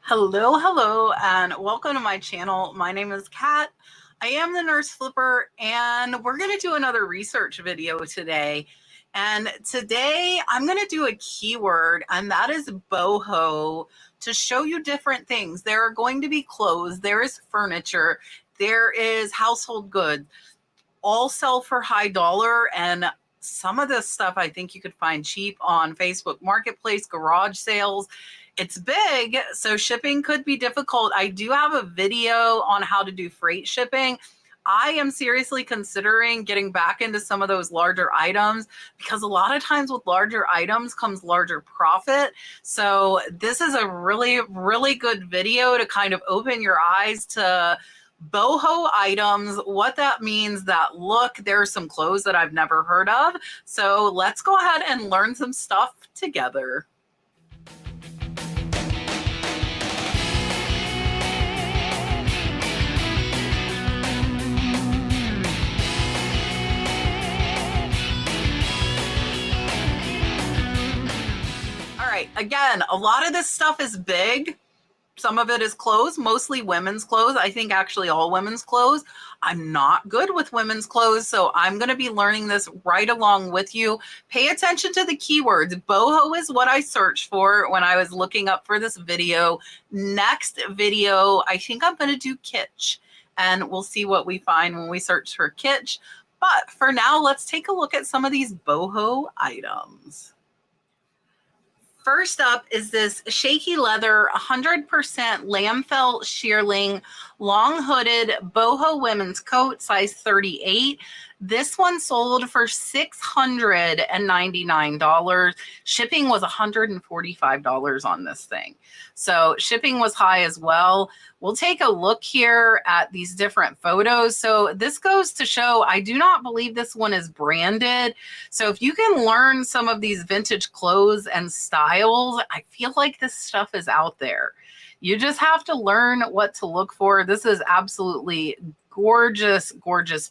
Hello, and welcome to my channel. My name is Kat. I am the Nurse Flipper, and we're going to do another research video today. And today I'm going to do a keyword, and that is BOHO, to show you different things. There are going to be clothes, there is furniture, there is household goods, all sell for high dollar, and some of this stuff I think you could find cheap on Facebook Marketplace, garage sales. It's big, so shipping could be difficult. I do have a video on how to do freight shipping. I am seriously considering getting back into some of those larger items because a lot of times with larger items comes larger profit. So this is a really good video to kind of open your eyes to BOHO items, what that means, that look. There are some clothes that I've never heard of. So let's go ahead and learn some stuff together. Again, a lot of this stuff is big. Some of it is clothes, mostly women's clothes. I think actually all women's clothes. I'm not good with women's clothes, so I'm going to be learning this right along with you. Pay attention to the keywords. BOHO is what I searched for when I was looking up for this video. Next video, I think I'm going to do kitsch, and we'll see what we find when we search for kitsch. But for now, let's take a look at some of these BOHO items. First up is this shaky leather 100% lamb felt shearling long hooded BOHO women's coat, size 38. This one sold for $699. Shipping was $145 on this thing. So shipping was high as well. We'll take a look here at these different photos. So this goes to show, I do not believe this one is branded. So if you can learn some of these vintage clothes and styles, I feel like this stuff is out there. You just have to learn what to look for. This is absolutely gorgeous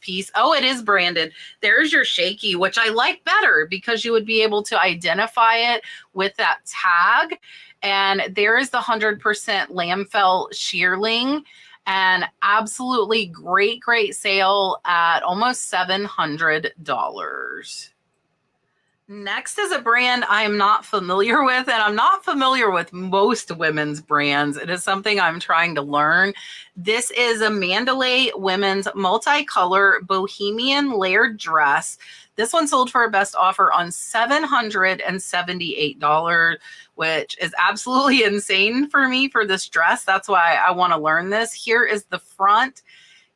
piece. Oh, it is branded. There's your shaky, which I like better because you would be able to identify it with that tag. And there is the 100% lamb felt shearling, and absolutely great sale at almost $700. Next is a brand I am not familiar with, and I'm not familiar with most women's brands. It is something I'm trying to learn. This is a Mandalay women's multicolor bohemian layered dress. This one sold for a best offer on $778, which is absolutely insane for me for this dress. That's why I want to learn this. Here is the front.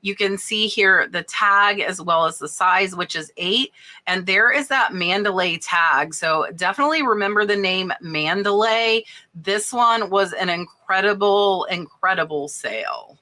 You can see here the tag as well as the size, which is 8. And there is that Mandalay tag. So definitely remember the name Mandalay. This one was an incredible sale.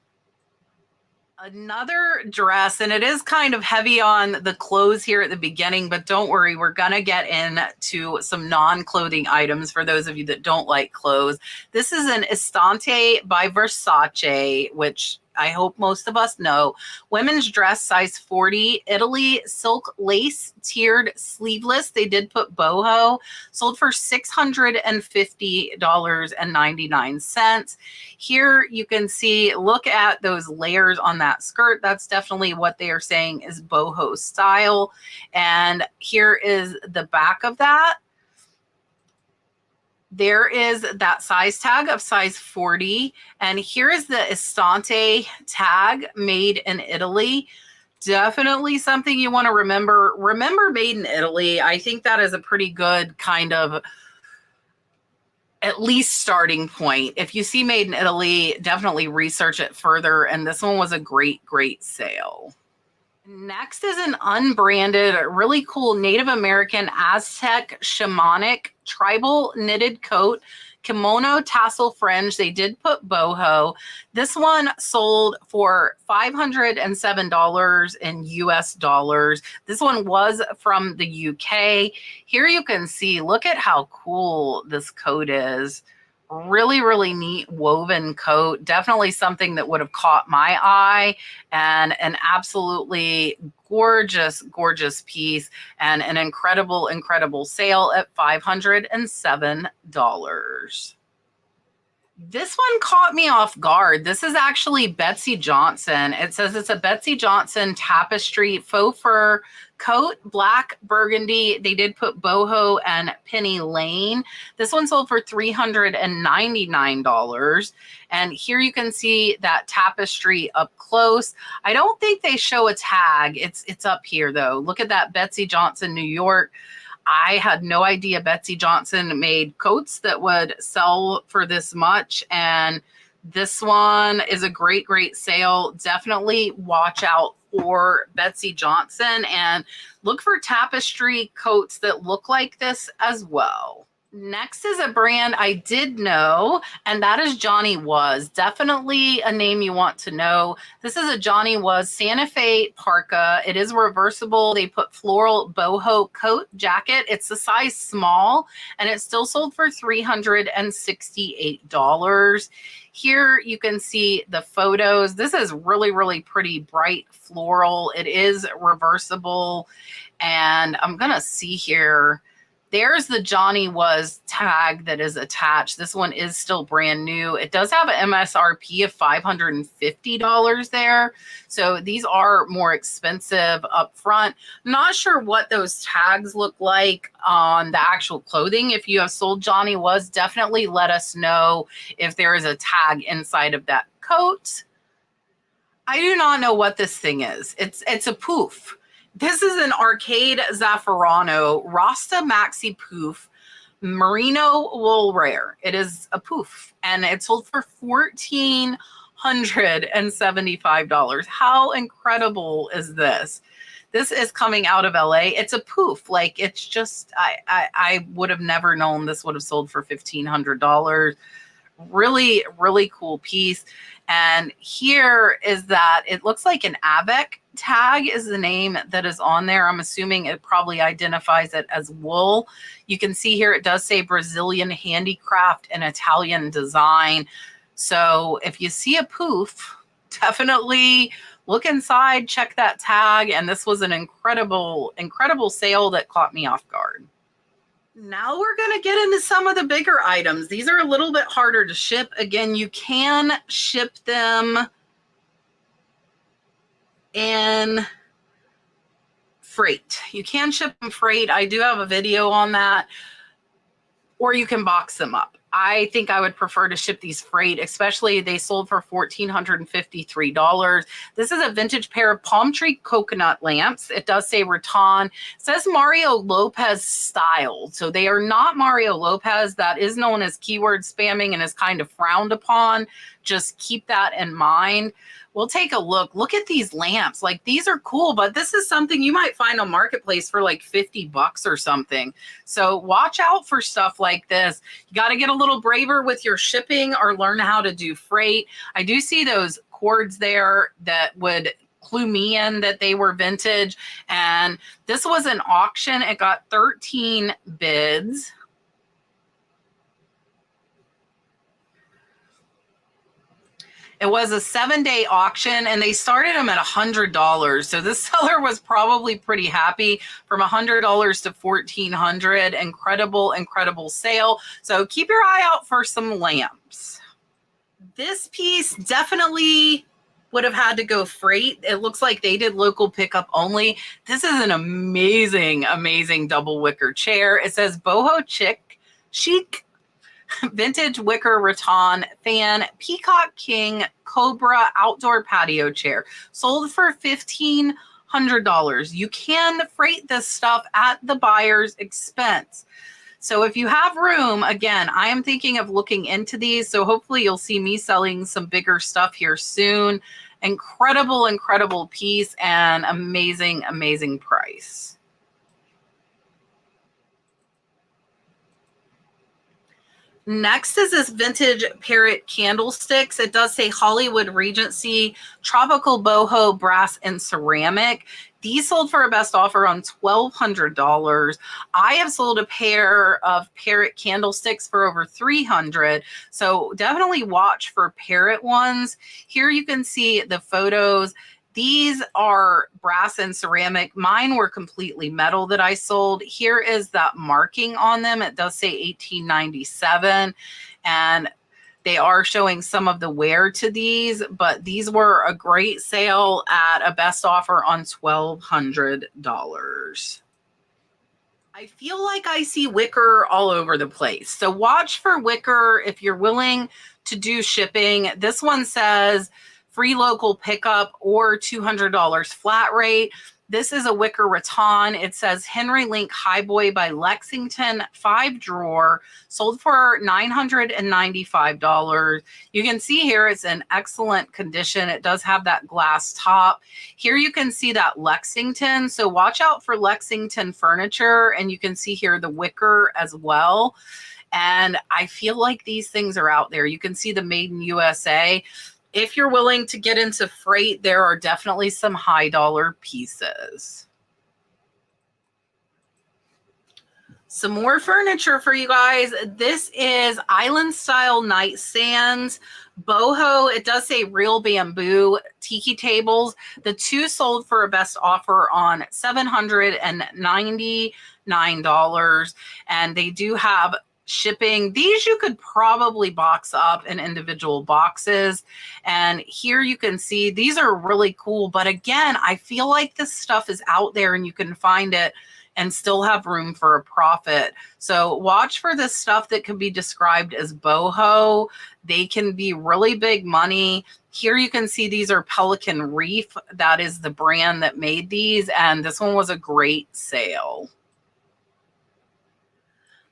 Another dress, and it is kind of heavy on the clothes here at the beginning, but don't worry, we're going to get into some non-clothing items for those of you that don't like clothes. This is an Estante by Versace, which I hope most of us know. Women's dress, size 40, Italy silk lace tiered sleeveless. They did put BOHO. Sold for $650.99. Here you can see, look at those layers on that skirt. That's definitely what they are saying is BOHO style. And here is the back of that. There is that size tag of size 40. And here is the Estante tag, made in Italy. Definitely something you want to remember. Remember made in Italy. I think that is a pretty good kind of at least starting point. If you see made in Italy, definitely research it further. And this one was a great sale. Next is an unbranded, really cool Native American Aztec shamanic tribal knitted coat, kimono tassel fringe. They did put BOHO. This one sold for $507 in US dollars. This one was from the UK. Here you can see, look at how cool this coat is. Really neat woven coat. Definitely something that would have caught my eye, and an absolutely gorgeous piece, and an incredible sale at $507. This one caught me off guard. This is actually Betsy Johnson. It says it's a Betsy Johnson tapestry faux fur coat, black burgundy. They did put boho and penny lane. This one sold for $399. And here you can see that tapestry up close. I don't think they show a tag. It's up here though. Look at that, Betsy Johnson, New York. I had no idea Betsy Johnson made coats that would sell for this much. And this one is a great, great sale. Definitely watch out for Betsy Johnson and look for tapestry coats that look like this as well. Next is a brand I did know, and that is Johnny Was. Definitely a name you want to know. This is a Johnny Was Santa Fe parka. It is reversible. They put floral boho coat jacket. It's a size small, and it's still sold for $368. Here you can see the photos. This is really, really pretty bright floral. It is reversible, and I'm going to see here. There's the Johnny Was tag that is attached. This one is still brand new. It does have an MSRP of $550 there. So these are more expensive up front. Not sure what those tags look like on the actual clothing. If you have sold Johnny Was, definitely let us know if there is a tag inside of that coat. I do not know what this thing is. It's a poof. This is an Arcade Zaffarano Rasta Maxi Poof Merino Wool Rare. It is a poof, and it sold for $1,475. How incredible is this? This is coming out of LA. It's a poof. Like, it's just, I would have never known this would have sold for $1,500. Really, really cool piece. And here is that it looks like an Avec tag is the name that is on there. I'm assuming it probably identifies it as wool. You can see here it does say Brazilian handicraft and Italian design. So if you see a poof, definitely look inside, check that tag. And this was an incredible, incredible sale that caught me off guard. Now we're going to get into some of the bigger items. These are a little bit harder to ship. Again, you can ship them in freight. You can ship them freight. I do have a video on that. Or you can box them up. I think I would prefer to ship these freight, especially they sold for $1,453. This is a vintage pair of palm tree coconut lamps. It does say rattan. It says Mario Lopez style. So they are not Mario Lopez. That is known as keyword spamming and is kind of frowned upon. Just keep that in mind. We'll take a look. Look at these lamps. Like, these are cool, but this is something you might find on Marketplace for like 50 bucks or something. So watch out for stuff like this. You got to get a little braver with your shipping or learn how to do freight. I do see those cords there that would clue me in that they were vintage. And this was an auction. It got 13 bids. It was a 7-day auction, and they started them at $100. So this seller was probably pretty happy. From $100 to $1,400. Incredible, incredible sale. So keep your eye out for some lamps. This piece definitely would have had to go freight. It looks like they did local pickup only. This is an amazing, amazing double wicker chair. It says boho chic. Vintage wicker rattan fan, Peacock King Cobra outdoor patio chair, sold for $1,500. You can freight this stuff at the buyer's expense. So if you have room, again, I am thinking of looking into these. So hopefully you'll see me selling some bigger stuff here soon. Incredible, incredible piece and amazing, amazing price. Next is this vintage parrot candlesticks. It does say Hollywood Regency, tropical boho, brass, and ceramic. These sold for a best offer on $1,200. I have sold a pair of parrot candlesticks for over $300. So definitely watch for parrot ones. Here you can see the photos. These are brass and ceramic. Mine were completely metal that I sold. Here is that marking on them. It does say 1897. And They are showing some of the wear to these, but these were a great sale at a best offer on $1,200. I feel like I see wicker all over the place. So watch for wicker if you're willing to do shipping. This one says free local pickup or $200 flat rate. This is a wicker rattan. It says Henry Link Highboy by Lexington, 5 drawer, sold for $995. You can see here it's in excellent condition. It does have that glass top. Here you can see that Lexington. So watch out for Lexington furniture. And you can see here the wicker as well. And I feel like these things are out there. You can see the Made in USA. If you're willing to get into freight, there are definitely some high dollar pieces. Some more furniture for you guys. This is island style nightstands. BOHO, it does say real bamboo tiki tables. The 2 sold for a best offer on $799. And they do have shipping. These you could probably box up in individual boxes. And here you can see these are really cool. But again, I feel like this stuff is out there and you can find it and still have room for a profit. So watch for this stuff that could be described as BOHO. They can be really big money. Here you can see these are Pelican Reef. That is the brand that made these. And this one was a great sale.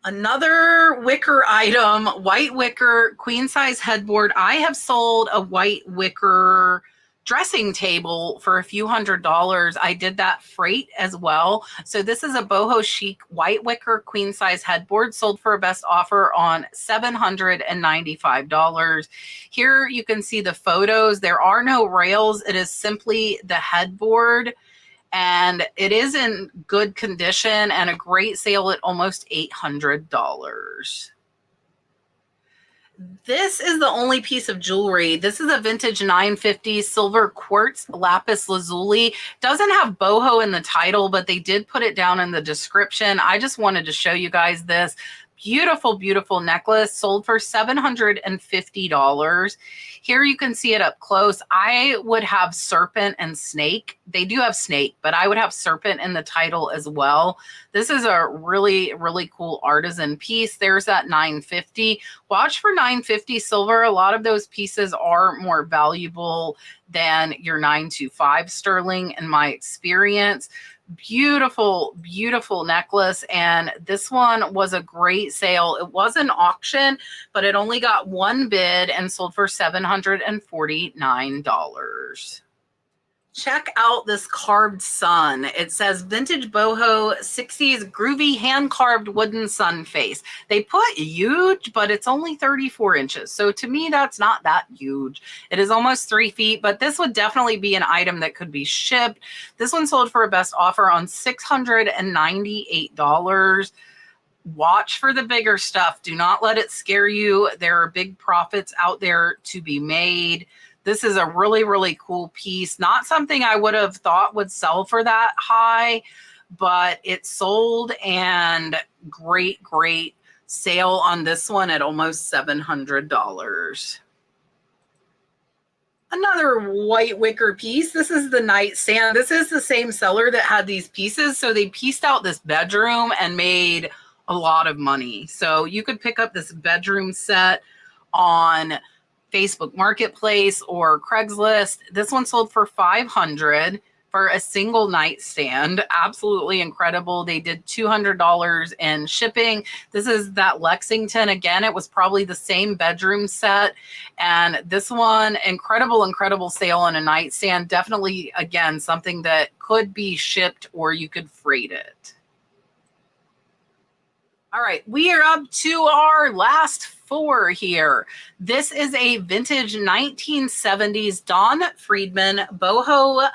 Another wicker item, white wicker, queen size headboard. I have sold a white wicker dressing table for a few $100s. I did that freight as well. So this is a boho chic white wicker queen size headboard, sold for a best offer on $795. Here you can see the photos. There are no rails. It is simply the headboard. And it is in good condition and a great sale at almost $800. This is the only piece of jewelry. This is a vintage 950 silver quartz lapis lazuli. Doesn't have boho in the title, but they did put it down in the description. I just wanted to show you guys this. Beautiful, beautiful necklace, sold for $750. Here you can see it up close. I would have serpent and snake. They do have snake, but I would have serpent in the title as well. This is a really, really cool artisan piece. There's that 950. Watch for 950 silver. A lot of those pieces are more valuable than your 925 sterling in my experience. Beautiful, beautiful necklace. And this one was a great sale. It was an auction, but it only got one bid and sold for $749. Check out this carved sun. It says vintage boho 60s groovy hand carved wooden sun face. They put huge, but it's only 34 inches. So to me, that's not that huge. It is almost 3 feet, but this would definitely be an item that could be shipped. This one sold for a best offer on $698. Watch for the bigger stuff. Do not let it scare you. There are big profits out there to be made. This is a really, really cool piece. Not something I would have thought would sell for that high, but it sold, and great, great sale on this one at almost $700. Another white wicker piece. This is the nightstand. This is the same seller that had these pieces. So they pieced out this bedroom and made a lot of money. So you could pick up this bedroom set on Facebook Marketplace or Craigslist. This one sold for $500 for a single nightstand. Absolutely incredible. They did $200 in shipping. This is that Lexington. Again, it was probably the same bedroom set. And this one, incredible, incredible sale on a nightstand. Definitely, again, something that could be shipped or you could freight it. All right, we are up to our last 4 here. This is a vintage 1970s Don Friedman boho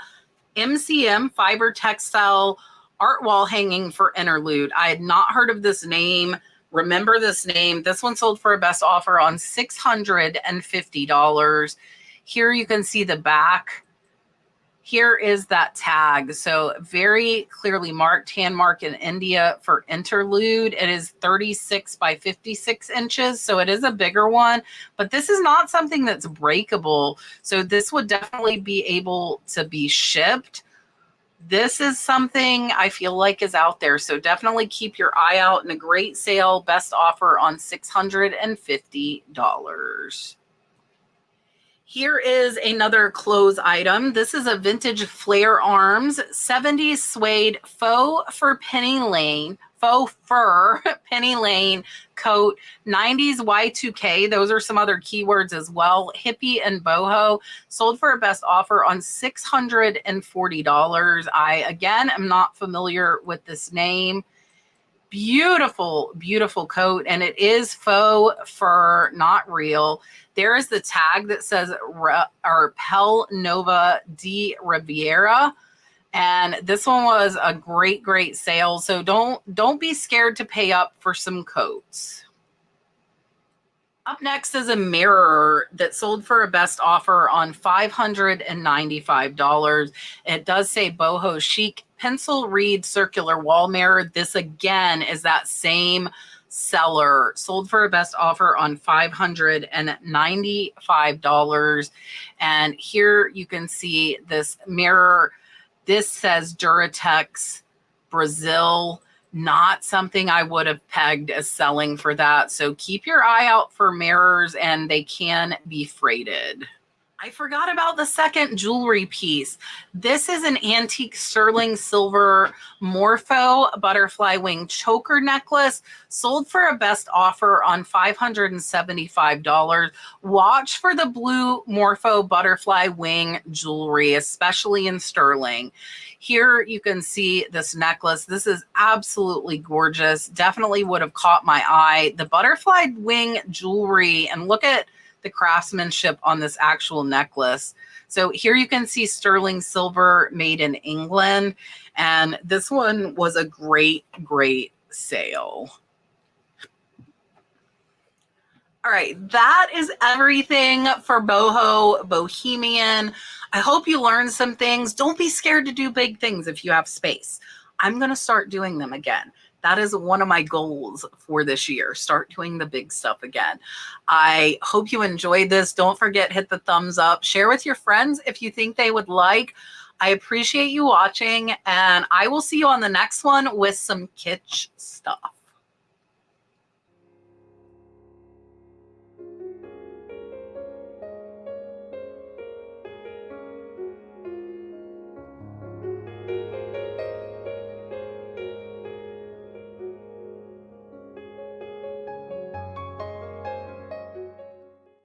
MCM fiber textile art wall hanging for interlude. I had not heard of this name. Remember this name. This one sold for a best offer on $650. Here you can see the back. Here is that tag. So very clearly marked, hand mark in India for interlude. It is 36 by 56 inches. So it is a bigger one, but this is not something that's breakable. So this would definitely be able to be shipped. This is something I feel like is out there. So definitely keep your eye out. And a great sale, best offer on $650. Here is another clothes item. This is a vintage flare arms 70s suede faux fur penny lane coat, 90s Y2K. Those are some other keywords as well. Hippie and boho, sold for a best offer on $640. I, again, am not familiar with this name. Beautiful, beautiful coat, and it is faux fur, not real. There is the tag that says Pel Nova de Riviera, and this one was a great, great sale. So don't be scared to pay up for some coats. Up next is a mirror that sold for a best offer on $595. It does say boho chic pencil reed circular wall mirror. This again is that same seller, sold for a best offer on $595. And here you can see this mirror. This says Duratex Brazil. Not something I would have pegged as selling for that. So keep your eye out for mirrors, and they can be freighted. I forgot about the second jewelry piece. This is an antique sterling silver Morpho butterfly wing choker necklace, sold for a best offer on $575. Watch for the blue Morpho butterfly wing jewelry, especially in sterling. Here you can see this necklace. This is absolutely gorgeous. Definitely would have caught my eye. The butterfly wing jewelry, and look at the craftsmanship on this actual necklace. So here you can see sterling silver made in England. And this one was a great, great sale. All right, that is everything for Boho Bohemian. I hope you learned some things. Don't be scared to do big things if you have space. I'm going to start doing them again. That is one of my goals for this year. Start doing the big stuff again. I hope you enjoyed this. Don't forget, hit the thumbs up. Share with your friends if you think they would like. I appreciate you watching, and I will see you on the next one with some kitsch stuff.